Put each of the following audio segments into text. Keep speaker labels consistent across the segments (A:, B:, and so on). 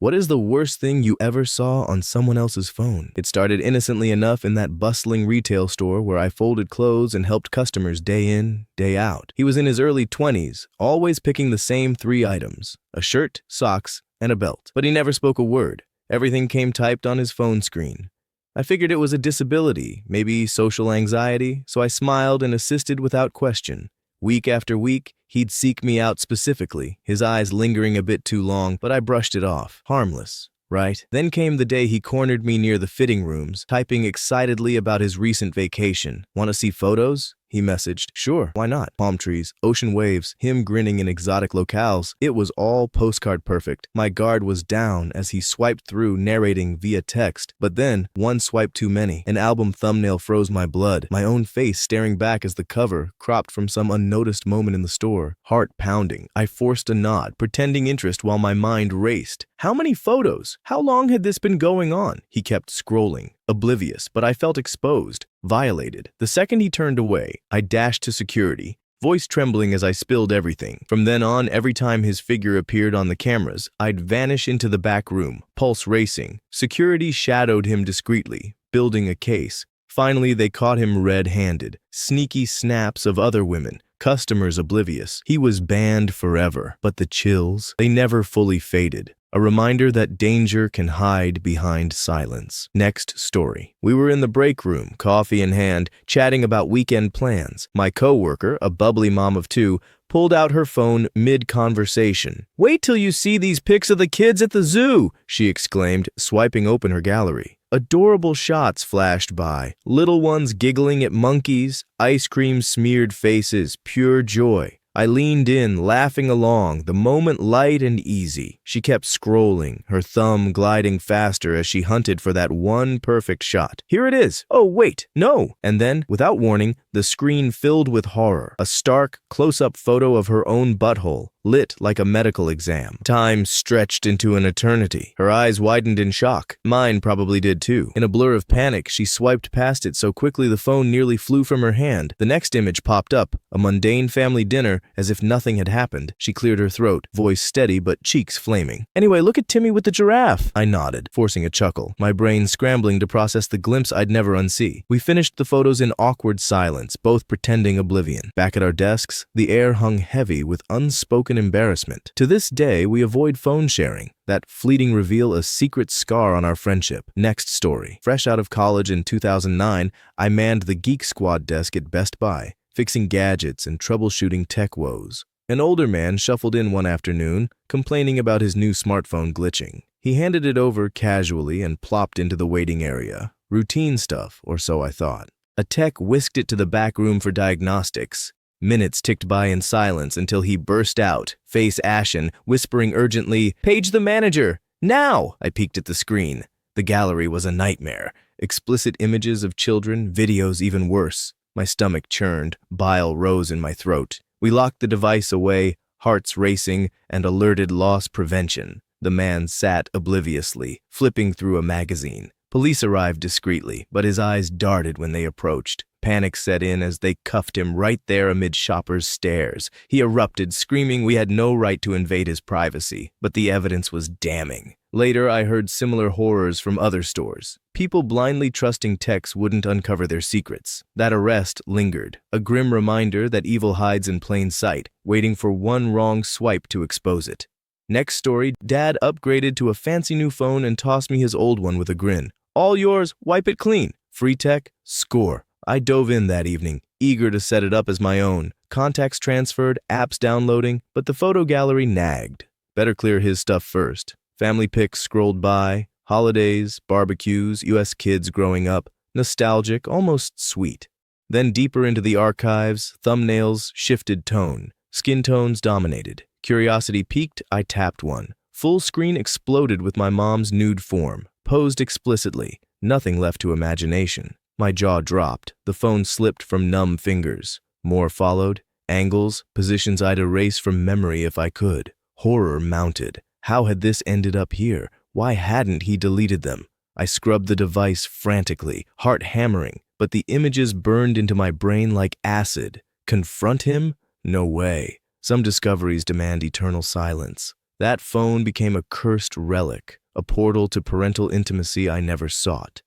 A: What is the worst thing you ever saw on someone else's phone? It started innocently enough in that bustling retail store where I folded clothes and helped customers day in, day out. He was in his early 20s, always picking the same 3 items: a shirt, socks, and a belt. But he never spoke a word. Everything came typed on his phone screen. I figured it was a disability, maybe social anxiety, so I smiled and assisted without question. Week after week, he'd seek me out specifically, his eyes lingering a bit too long, but I brushed it off. Harmless, right? Then came the day he cornered me near the fitting rooms, typing excitedly about his recent vacation. Want to see photos? He messaged. Sure, why not? Palm trees, ocean waves, him grinning in exotic locales. It was all postcard perfect. My guard was down as he swiped through, narrating via text. But then, one swipe too many. An album thumbnail froze my blood, my own face staring back as the cover, cropped from some unnoticed moment in the store. Heart pounding. I forced a nod, pretending interest while my mind raced. How many photos? How long had this been going on? He kept scrolling. Oblivious, but I felt exposed, violated. The second he turned away, I dashed to security, voice trembling as I spilled everything. From then on, every time his figure appeared on the cameras, I'd vanish into the back room, pulse racing. Security shadowed him discreetly, building a case. Finally, they caught him red-handed. Sneaky snaps of other women, customers oblivious. He was banned forever, but the chills, they never fully faded. A reminder that danger can hide behind silence. Next story. We were in the break room, coffee in hand, chatting about weekend plans. My coworker, a bubbly mom of 2, pulled out her phone mid-conversation. "Wait till you see these pics of the kids at the zoo," she exclaimed, swiping open her gallery. Adorable shots flashed by, little ones giggling at monkeys, ice cream-smeared faces, pure joy. I leaned in, laughing along, the moment light and easy. She kept scrolling, her thumb gliding faster as she hunted for that one perfect shot. "Here it is. Oh, wait, no." And then, without warning, the screen filled with horror. A stark, close-up photo of her own butthole, lit like a medical exam. Time stretched into an eternity. Her eyes widened in shock. Mine probably did too. In a blur of panic, she swiped past it so quickly the phone nearly flew from her hand. The next image popped up, a mundane family dinner, as if nothing had happened. She cleared her throat, voice steady but cheeks flaming. "Anyway, look at Timmy with the giraffe." I nodded, forcing a chuckle, my brain scrambling to process the glimpse I'd never unsee. We finished the photos in awkward silence, both pretending oblivion. Back at our desks, the air hung heavy with unspoken embarrassment. To this day, we avoid phone sharing, that fleeting reveal a secret scar on our friendship. Next story. Fresh out of college in 2009, I manned the Geek Squad desk at Best Buy, fixing gadgets and troubleshooting tech woes. An older man shuffled in one afternoon, complaining about his new smartphone glitching. He handed it over casually and plopped into the waiting area. Routine stuff, or so I thought. A tech whisked it to the back room for diagnostics. Minutes ticked by in silence until he burst out, face ashen, whispering urgently, "Page the manager, now!" I peeked at the screen. The gallery was a nightmare. Explicit images of children, videos even worse. My stomach churned, bile rose in my throat. We locked the device away, hearts racing, and alerted loss prevention. The man sat obliviously, flipping through a magazine. Police arrived discreetly, but his eyes darted when they approached. Panic set in as they cuffed him right there amid shoppers' stares. He erupted, screaming we had no right to invade his privacy, but the evidence was damning. Later, I heard similar horrors from other stores. People blindly trusting techs wouldn't uncover their secrets. That arrest lingered, a grim reminder that evil hides in plain sight, waiting for one wrong swipe to expose it. Next story, Dad upgraded to a fancy new phone and tossed me his old one with a grin. "All yours, wipe it clean." Free tech, score. I dove in that evening, eager to set it up as my own. Contacts transferred, apps downloading, but the photo gallery nagged. Better clear his stuff first. Family pics scrolled by, holidays, barbecues, US kids growing up, nostalgic, almost sweet. Then deeper into the archives, thumbnails shifted tone. Skin tones dominated. Curiosity peaked, I tapped one. Full screen exploded with my mom's nude form, posed explicitly, nothing left to imagination. My jaw dropped, the phone slipped from numb fingers. More followed, angles, positions I'd erase from memory if I could. Horror mounted. How had this ended up here? Why hadn't he deleted them? I scrubbed the device frantically, heart hammering, but the images burned into my brain like acid. Confront him? No way. Some discoveries demand eternal silence. That phone became a cursed relic, a portal to parental intimacy I never sought.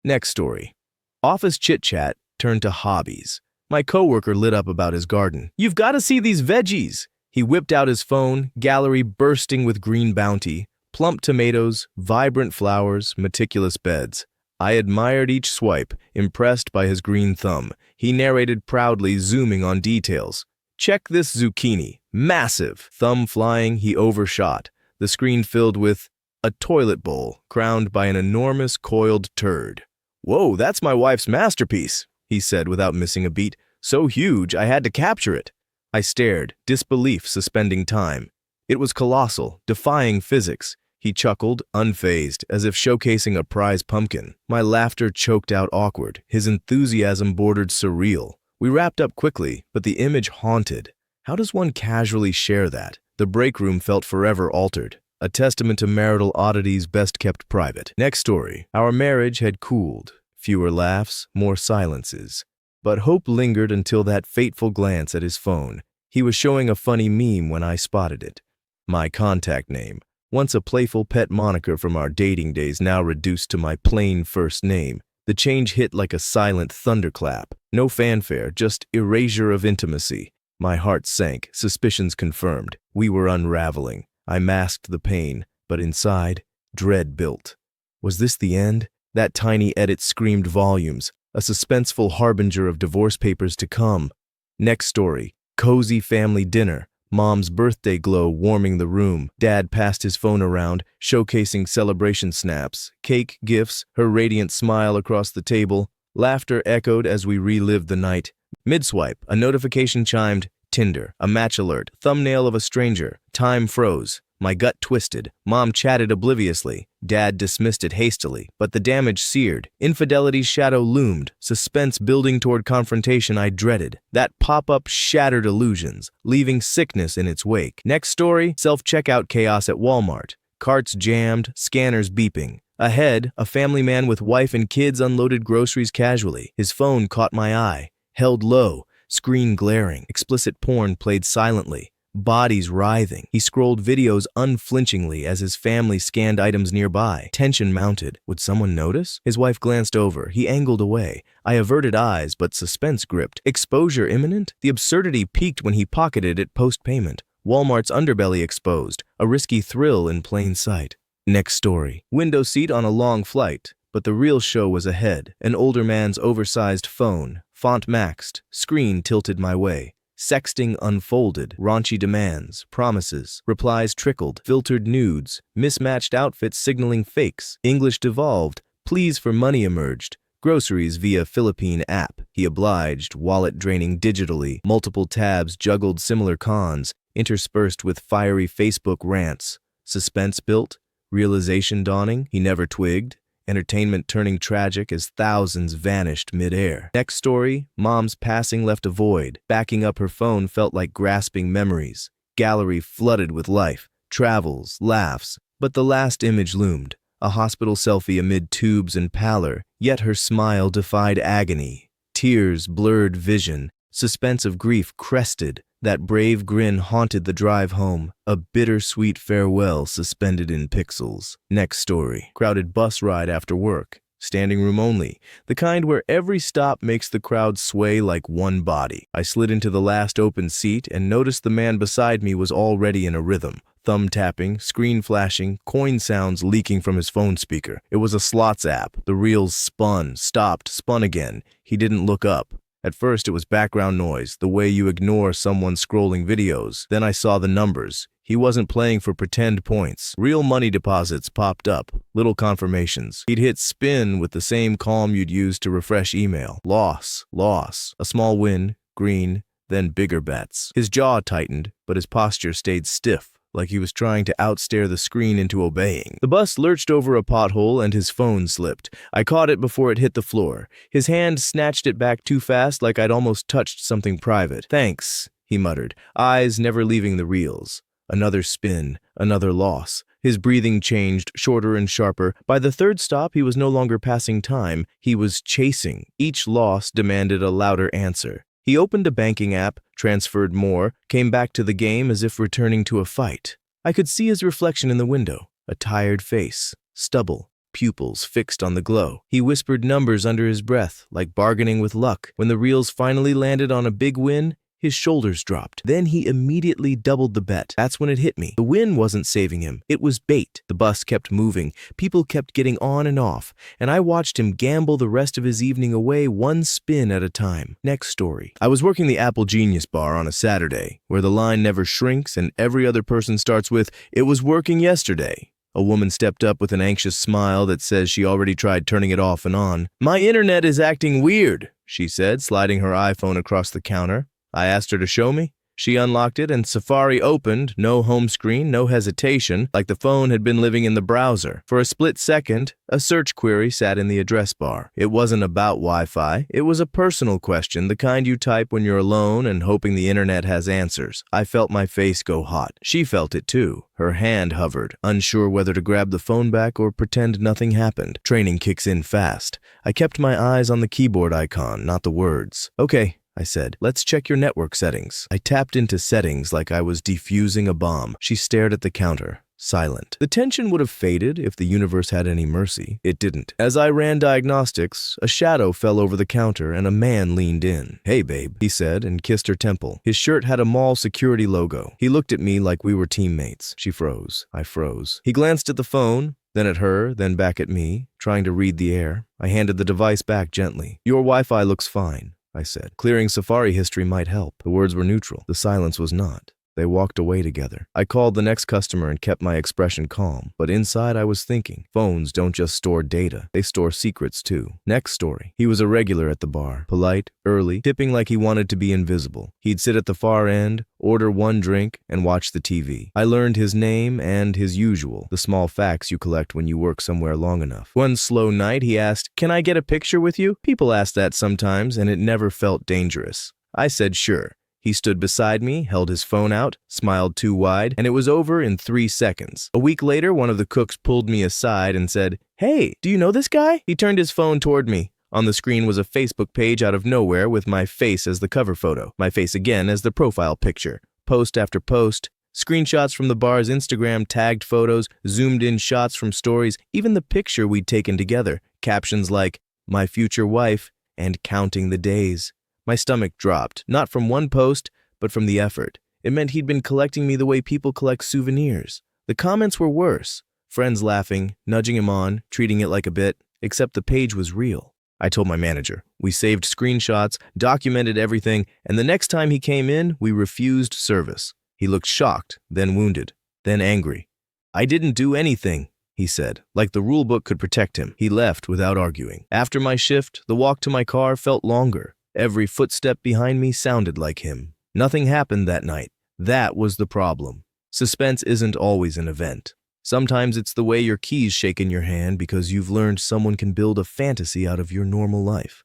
A: Next story. Office chit-chat turned to hobbies. My coworker lit up about his garden. "You've got to see these veggies!" He whipped out his phone, gallery bursting with green bounty, plump tomatoes, vibrant flowers, meticulous beds. I admired each swipe, impressed by his green thumb. He narrated proudly, zooming on details. "Check this zucchini. Massive!" Thumb flying, he overshot. The screen filled with a toilet bowl, crowned by an enormous coiled turd. "Whoa, that's my wife's masterpiece," he said without missing a beat. "So huge, I had to capture it." I stared, disbelief suspending time. It was colossal, defying physics. He chuckled, unfazed, as if showcasing a prize pumpkin. My laughter choked out awkward. His enthusiasm bordered surreal. We wrapped up quickly, but the image haunted. How does one casually share that? The break room felt forever altered, a testament to marital oddities best kept private. Next story. Our marriage had cooled. Fewer laughs, more silences. But hope lingered until that fateful glance at his phone. He was showing a funny meme when I spotted it. My contact name, once a playful pet moniker from our dating days, now reduced to my plain first name. The change hit like a silent thunderclap. No fanfare, just erasure of intimacy. My heart sank, suspicions confirmed. We were unraveling. I masked the pain, but inside, dread built. Was this the end? That tiny edit screamed volumes, a suspenseful harbinger of divorce papers to come. Next story. Cozy family dinner. Mom's birthday glow warming the room. Dad passed his phone around, showcasing celebration snaps, cake, gifts, her radiant smile across the table. Laughter echoed as we relived the night. Mid-swipe, a notification chimed. Tinder, a match alert, thumbnail of a stranger. Time froze. My gut twisted. Mom chatted obliviously. Dad dismissed it hastily, but the damage seared. Infidelity's shadow loomed, suspense building toward confrontation I dreaded. That pop-up shattered illusions, leaving sickness in its wake. Next story, self-checkout chaos at Walmart. Carts jammed, scanners beeping. Ahead, a family man with wife and kids unloaded groceries casually. His phone caught my eye, held low, screen glaring. Explicit porn played silently. Bodies writhing. He scrolled videos unflinchingly as his family scanned items nearby. Tension mounted. Would someone notice? His wife glanced over. He angled away. I averted eyes, but suspense gripped. Exposure imminent? The absurdity peaked when he pocketed it post-payment. Walmart's underbelly exposed. A risky thrill in plain sight. Next story. Window seat on a long flight. But the real show was ahead. An older man's oversized phone. Font maxed. Screen tilted my way. Sexting unfolded, raunchy demands, promises, replies trickled, filtered nudes, mismatched outfits signaling fakes. English devolved, pleas for money emerged, groceries via Philippine app. He obliged, wallet draining digitally, multiple tabs juggled similar cons, interspersed with fiery Facebook rants. Suspense built, realization dawning, he never twigged. Entertainment turning tragic as thousands vanished mid-air. Next story, Mom's passing left a void. Backing up her phone felt like grasping memories. Gallery flooded with life, travels, laughs. But the last image loomed, a hospital selfie amid tubes and pallor, yet her smile defied agony. Tears blurred vision, suspense of grief crested. That brave grin haunted the drive home, a bittersweet farewell suspended in pixels. Next story. Crowded bus ride after work. Standing room only, the kind where every stop makes the crowd sway like one body. I slid into the last open seat and noticed the man beside me was already in a rhythm. Thumb tapping, screen flashing, coin sounds leaking from his phone speaker. It was a slots app. The reels spun, stopped, spun again. He didn't look up. At first it was background noise, the way you ignore someone scrolling videos. Then I saw the numbers. He wasn't playing for pretend points. Real money deposits popped up, little confirmations. He'd hit spin with the same calm you'd use to refresh email. Loss, loss. A small win, green, then bigger bets. His jaw tightened, but his posture stayed stiff, like he was trying to outstare the screen into obeying. The bus lurched over a pothole and his phone slipped. I caught it before it hit the floor. His hand snatched it back too fast, like I'd almost touched something private. "Thanks," he muttered, eyes never leaving the reels. Another spin, another loss. His breathing changed, shorter and sharper. By the third stop, he was no longer passing time. He was chasing. Each loss demanded a louder answer. He opened a banking app, transferred more, came back to the game as if returning to a fight. I could see his reflection in the window, a tired face, stubble, pupils fixed on the glow. He whispered numbers under his breath, like bargaining with luck. When the reels finally landed on a big win, his shoulders dropped. Then he immediately doubled the bet. That's when it hit me. The win wasn't saving him. It was bait. The bus kept moving. People kept getting on and off, and I watched him gamble the rest of his evening away one spin at a time. Next story. I was working the Apple Genius bar on a Saturday, where the line never shrinks and every other person starts with, "It was working yesterday." A woman stepped up with an anxious smile that says she already tried turning it off and on. "My internet is acting weird," she said, sliding her iPhone across the counter. I asked her to show me. She unlocked it and Safari opened, no home screen, no hesitation, like the phone had been living in the browser. For a split second, a search query sat in the address bar. It wasn't about Wi-Fi. It was a personal question, the kind you type when you're alone and hoping the internet has answers. I felt my face go hot. She felt it too. Her hand hovered, unsure whether to grab the phone back or pretend nothing happened. Training kicks in fast. I kept my eyes on the keyboard icon, not the words. "Okay," I said, "let's check your network settings." I tapped into settings like I was defusing a bomb. She stared at the counter, silent. The tension would have faded if the universe had any mercy. It didn't. As I ran diagnostics, a shadow fell over the counter and a man leaned in. "Hey, babe," he said and kissed her temple. His shirt had a mall security logo. He looked at me like we were teammates. She froze. I froze. He glanced at the phone, then at her, then back at me, trying to read the air. I handed the device back gently. "Your Wi-Fi looks fine," I said. Clearing Safari history might help. The words were neutral. The silence was not. They walked away together. I called the next customer and kept my expression calm. But inside I was thinking, phones don't just store data. They store secrets too. Next story. He was a regular at the bar. Polite, early, tipping like he wanted to be invisible. He'd sit at the far end, order one drink, and watch the TV. I learned his name and his usual, the small facts you collect when you work somewhere long enough. One slow night he asked, "Can I get a picture with you?" People ask that sometimes, and it never felt dangerous. I said sure. He stood beside me, held his phone out, smiled too wide, and it was over in 3 seconds. A week later, one of the cooks pulled me aside and said, "Hey, do you know this guy?" He turned his phone toward me. On the screen was a Facebook page out of nowhere with my face as the cover photo, my face again as the profile picture. Post after post, screenshots from the bar's Instagram, tagged photos, zoomed-in shots from stories, even the picture we'd taken together, captions like, "My future wife," and "Counting the days." My stomach dropped, not from one post, but from the effort. It meant he'd been collecting me the way people collect souvenirs. The comments were worse. Friends laughing, nudging him on, treating it like a bit, except the page was real. I told my manager. We saved screenshots, documented everything, and the next time he came in, we refused service. He looked shocked, then wounded, then angry. "I didn't do anything," he said, like the rulebook could protect him. He left without arguing. After my shift, the walk to my car felt longer. Every footstep behind me sounded like him. Nothing happened that night. That was the problem. Suspense isn't always an event. Sometimes it's the way your keys shake in your hand because you've learned someone can build a fantasy out of your normal life.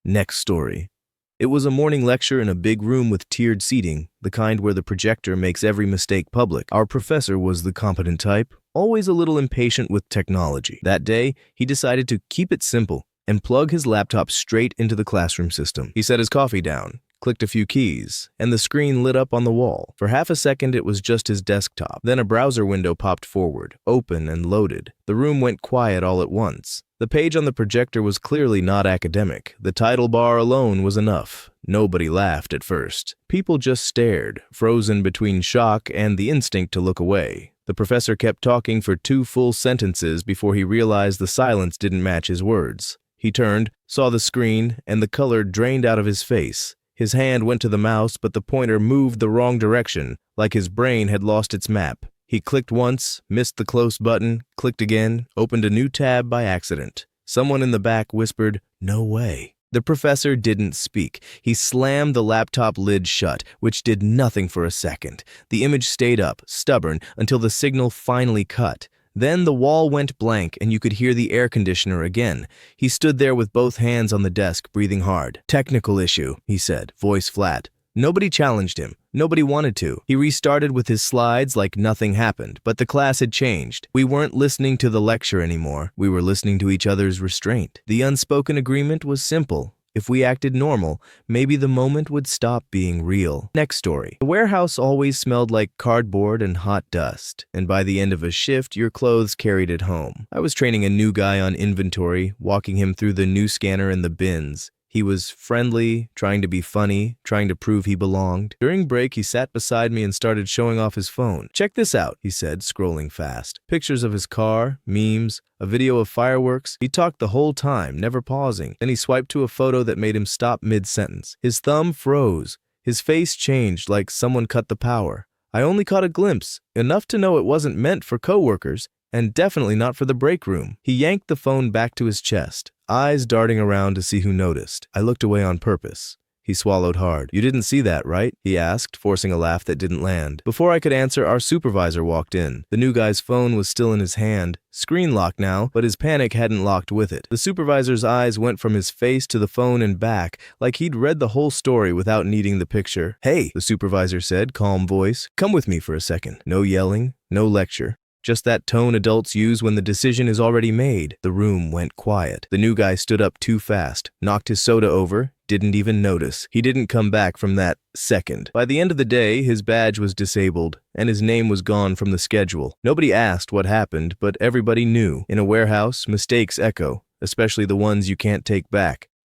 A: Next story. It was a morning lecture in a big room with tiered seating, the kind where the projector makes every mistake public. Our professor was the competent type, always a little impatient with technology. That day, he decided to keep it simple and plug his laptop straight into the classroom system. He set his coffee down, clicked a few keys, and the screen lit up on the wall. For half a second, it was just his desktop. Then a browser window popped forward, open and loaded. The room went quiet all at once. The page on the projector was clearly not academic. The title bar alone was enough. Nobody laughed at first. People just stared, frozen between shock and the instinct to look away. The professor kept talking for 2 full sentences before he realized the silence didn't match his words. He turned, saw the screen, and the color drained out of his face. His hand went to the mouse, but the pointer moved the wrong direction, like his brain had lost its map. He clicked once, missed the close button, clicked again, opened a new tab by accident. Someone in the back whispered, "No way." The professor didn't speak. He slammed the laptop lid shut, which did nothing for a second. The image stayed up, stubborn, until the signal finally cut. Then the wall went blank and you could hear the air conditioner again. He stood there with both hands on the desk, breathing hard. "Technical issue," he said, voice flat. Nobody challenged him. Nobody wanted to. He restarted with his slides like nothing happened, but the class had changed. We weren't listening to the lecture anymore. We were listening to each other's restraint. The unspoken agreement was simple. If we acted normal, maybe the moment would stop being real. Next story. The warehouse always smelled like cardboard and hot dust, and by the end of a shift, your clothes carried it home. I was training a new guy on inventory, walking him through the new scanner and the bins. He was friendly, trying to be funny, trying to prove he belonged. During break, he sat beside me and started showing off his phone. "Check this out," he said, scrolling fast. Pictures of his car, memes, a video of fireworks. He talked the whole time, never pausing. Then he swiped to a photo that made him stop mid-sentence. His thumb froze. His face changed like someone cut the power. I only caught a glimpse, enough to know it wasn't meant for coworkers, and definitely not for the break room. He yanked the phone back to his chest, eyes darting around to see who noticed. I looked away on purpose. He swallowed hard. "You didn't see that, right?" he asked, forcing a laugh that didn't land. Before I could answer, our supervisor walked in. The new guy's phone was still in his hand, screen locked now, but his panic hadn't locked with it. The supervisor's eyes went from his face to the phone and back, like he'd read the whole story without needing the picture. "Hey," the supervisor said, calm voice, "come with me for a second." No yelling, no lecture. Just that tone adults use when the decision is already made. The room went quiet. The new guy stood up too fast, knocked his soda over, didn't even notice. He didn't come back from that second. By the end of the day, his badge was disabled, and his name was gone from the schedule. Nobody asked what happened, but everybody knew. In a warehouse, mistakes echo, especially the ones you can't take back.